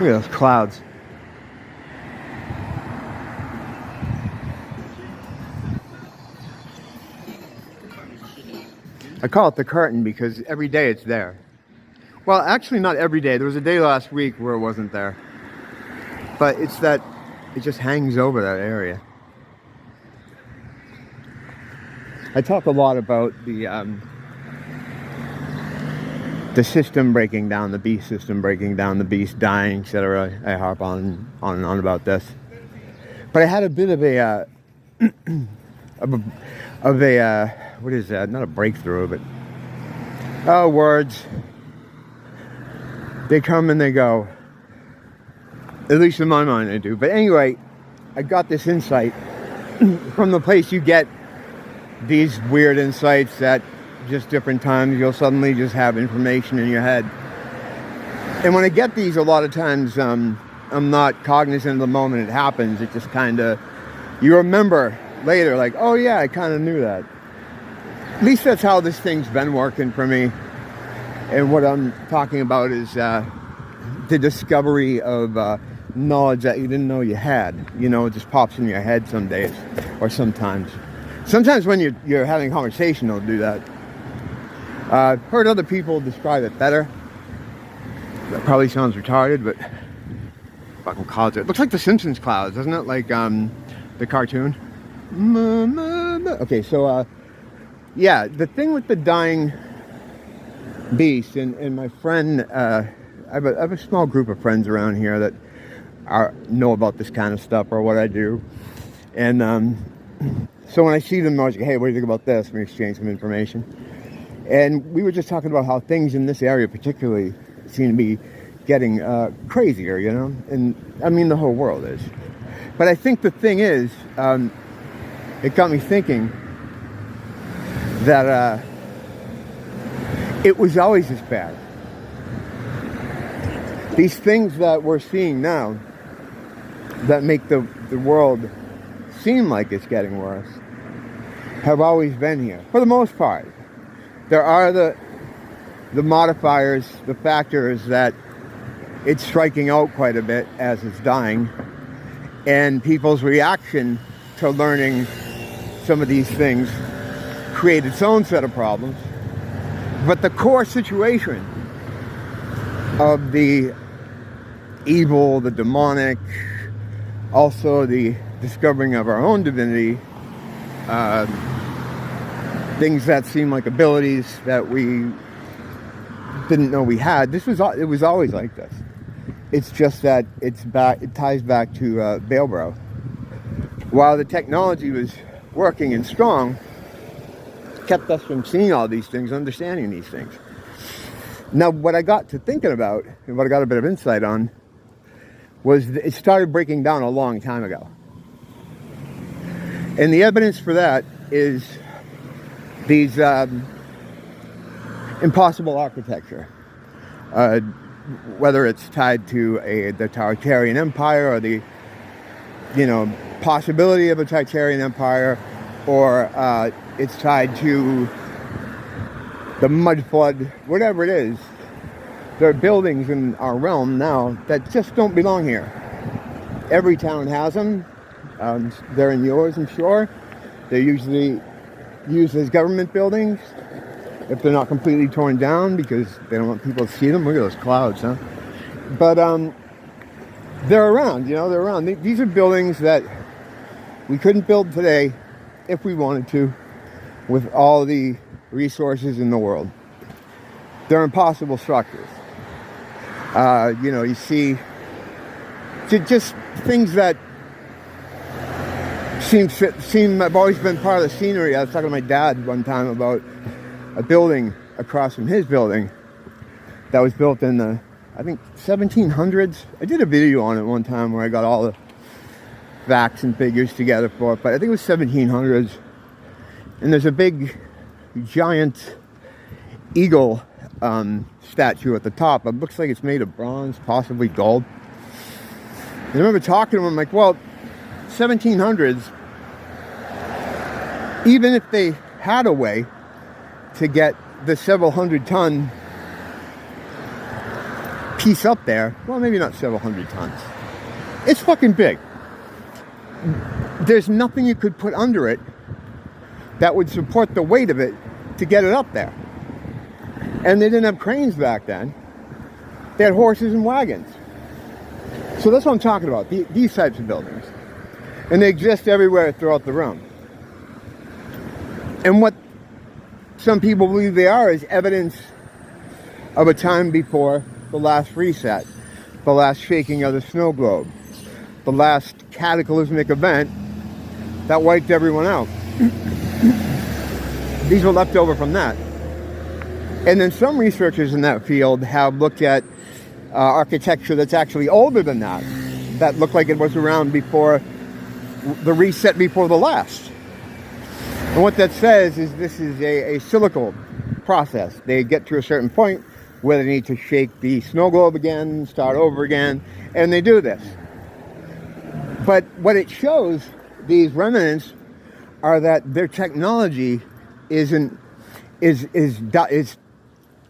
Look at those clouds. I call it the curtain because every day it's there. Well, actually not every day. There was a day last week where it wasn't there. But it's that it just hangs over that area. I talk a lot about the system breaking down, the beast system breaking down, the beast dying, etc. I harp on and on about this. But I had a bit of a what is that? Not a breakthrough, but words. They come and they go. At least in my mind, they do. But anyway, I got this insight from the place you get these weird insights at just different times. You'll suddenly just have information in your head. And when I get these, a lot of times I'm not cognizant of the moment it happens. It just kind of, you remember later, like, oh yeah, I kind of knew that. At least that's how this thing's been working for me. And what I'm talking about is the discovery of knowledge that you didn't know you had. You know, it just pops in your head some days or sometimes. Sometimes when you're having a conversation, it'll do that. I've heard other people describe it better. That probably sounds retarded, but fucking clouds. It looks like the Simpsons clouds, doesn't it? Like the cartoon. Okay, so yeah, the thing with the dying beast and my friend, I have a small group of friends around here that know about this kind of stuff or what I do, and so when I see them, I was like, hey, what do you think about this? And we exchange some information, and we were just talking about how things in this area particularly seem to be getting crazier, you know, and I mean the whole world is, but I think the thing is, it got me thinking that it was always this bad. These things that we're seeing now that make the world seem like it's getting worse have always been here, for the most part. There are the modifiers, the factors that it's striking out quite a bit as it's dying, and people's reaction to learning some of these things create its own set of problems. But the core situation of the evil, the demonic, also the discovering of our own divinity, things that seem like abilities that we didn't know we had. It was always like this. It's just that it ties back to Bailbrow. While the technology was working and strong, it kept us from seeing all these things, understanding these things. Now, what I got to thinking about, and what I got a bit of insight on, was it started breaking down a long time ago. And the evidence for that is these impossible architecture. Whether it's tied to the Tartarian Empire or the, possibility of a Tartarian Empire, or it's tied to the mud flood, whatever it is. There are buildings in our realm now that just don't belong here. Every town has them. They're in yours, I'm sure. They're usually used as government buildings if they're not completely torn down because they don't want people to see them. Look at those clouds, huh? But they're around, they're around. These are buildings that we couldn't build today if we wanted to with all the resources in the world. They're impossible structures. You see just things that seem have always been part of the scenery. I was talking to my dad one time about a building across from his building that was built in the, I think, 1700s. I did a video on it one time where I got all the facts and figures together for it, but I think it was 1700s. And there's a big, giant eagle statue at the top. It looks like it's made of bronze, possibly gold. And I remember talking to him, I'm like, well, 1700s, even if they had a way to get the several hundred ton piece up there, well, maybe not several hundred tons. It's fucking big. There's nothing you could put under it that would support the weight of it to get it up there. And they didn't have cranes back then. They had horses and wagons. So that's what I'm talking about, these types of buildings. And they exist everywhere throughout the realm. And what some people believe they are is evidence of a time before the last reset, the last shaking of the snow globe, the last cataclysmic event that wiped everyone out. These were left over from that. And then some researchers in that field have looked at architecture that's actually older than that, that looked like it was around before the reset before the last. And what that says is this is a cyclical process. They get to a certain point where they need to shake the snow globe again, start over again, and they do this. But what it shows, these remnants, are that their technology is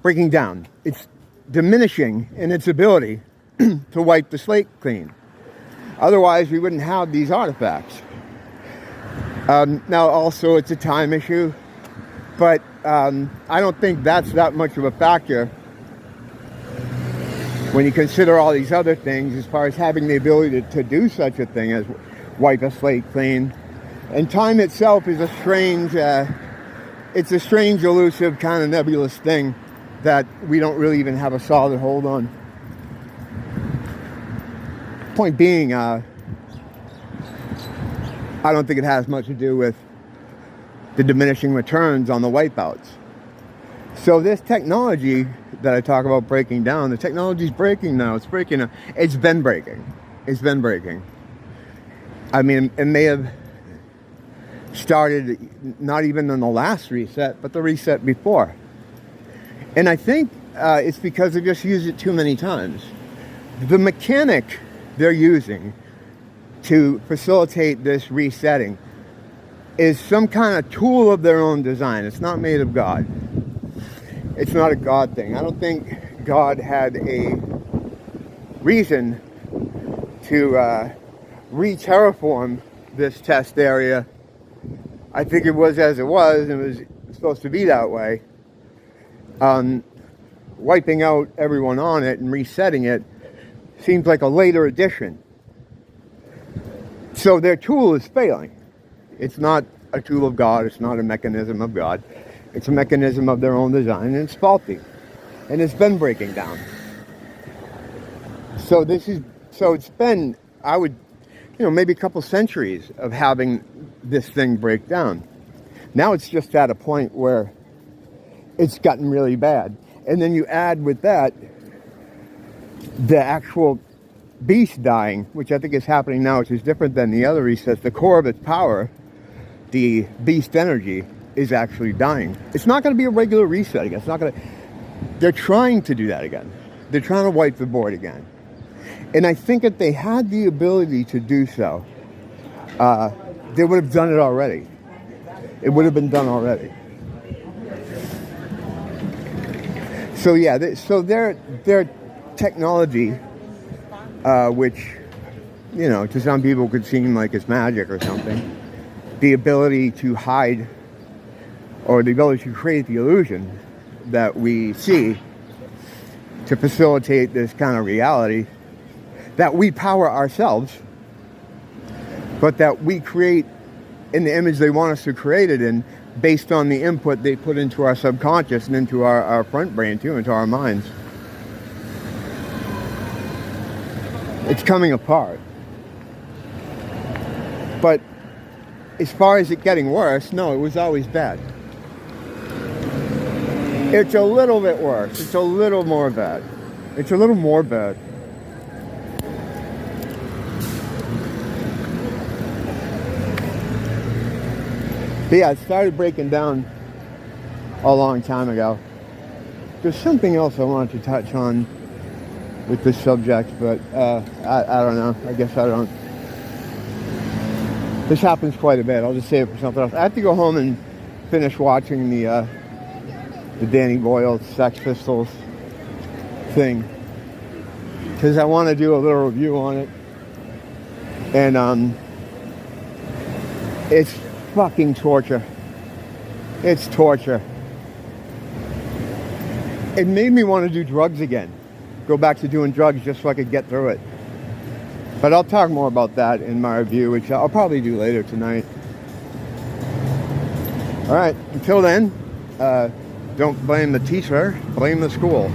breaking down. It's diminishing in its ability to wipe the slate clean. Otherwise, we wouldn't have these artifacts. Now, also, it's a time issue, but I don't think that's that much of a factor when you consider all these other things as far as having the ability to do such a thing as wipe a slate clean. And time itself is a strange, elusive, kind of nebulous thing that we don't really even have a solid hold on. Point being, I don't think it has much to do with the diminishing returns on the wipeouts. So this technology that I talk about breaking down, the technology's breaking now. It's breaking. It's been breaking. It's been breaking. I mean, it may have started not even in the last reset, but the reset before. And I think it's because they've just used it too many times. The mechanic they're using to facilitate this resetting is some kind of tool of their own design. It's not made of God. It's not a God thing. I don't think God had a reason to re-terraform this test area. I think it was as it was, and it was supposed to be that way. Wiping out everyone on it and resetting it seems like a later addition. So their tool is failing. It's not a tool of God. It's not a mechanism of God. It's a mechanism of their own design, and it's faulty. And it's been breaking down. So it's been, maybe a couple centuries of having this thing break down. Now it's just at a point where it's gotten really bad. And then you add with that the actual beast dying, which I think is happening now, which is different than the other resets. The core of its power, the beast energy, is actually dying. It's not going to be a regular reset again. They're trying to do that again. They're trying to wipe the board again. And I think if they had the ability to do so, they would have done it already. It would have been done already. So yeah, their technology, which, to some people could seem like it's magic or something, the ability to hide or the ability to create the illusion that we see to facilitate this kind of reality that we power ourselves, but that we create in the image they want us to create it in, based on the input they put into our subconscious and into our front brain too, into our minds. It's coming apart. But as far as it getting worse, no, it was always bad. It's a little bit worse. It's a little more bad. It's a little more bad. But yeah, it started breaking down a long time ago. There's something else I wanted to touch on with this subject, but I don't know. I guess I don't. This happens quite a bit. I'll just save it for something else. I have to go home and finish watching the Danny Boyle Sex Pistols thing. because I want to do a little review on it. And it's fucking torture. It's torture. It made me want to do drugs again. Go back to doing drugs just so I could get through it. But I'll talk more about that in my review, which I'll probably do later tonight. Alright, until then, don't blame the teacher, blame the school.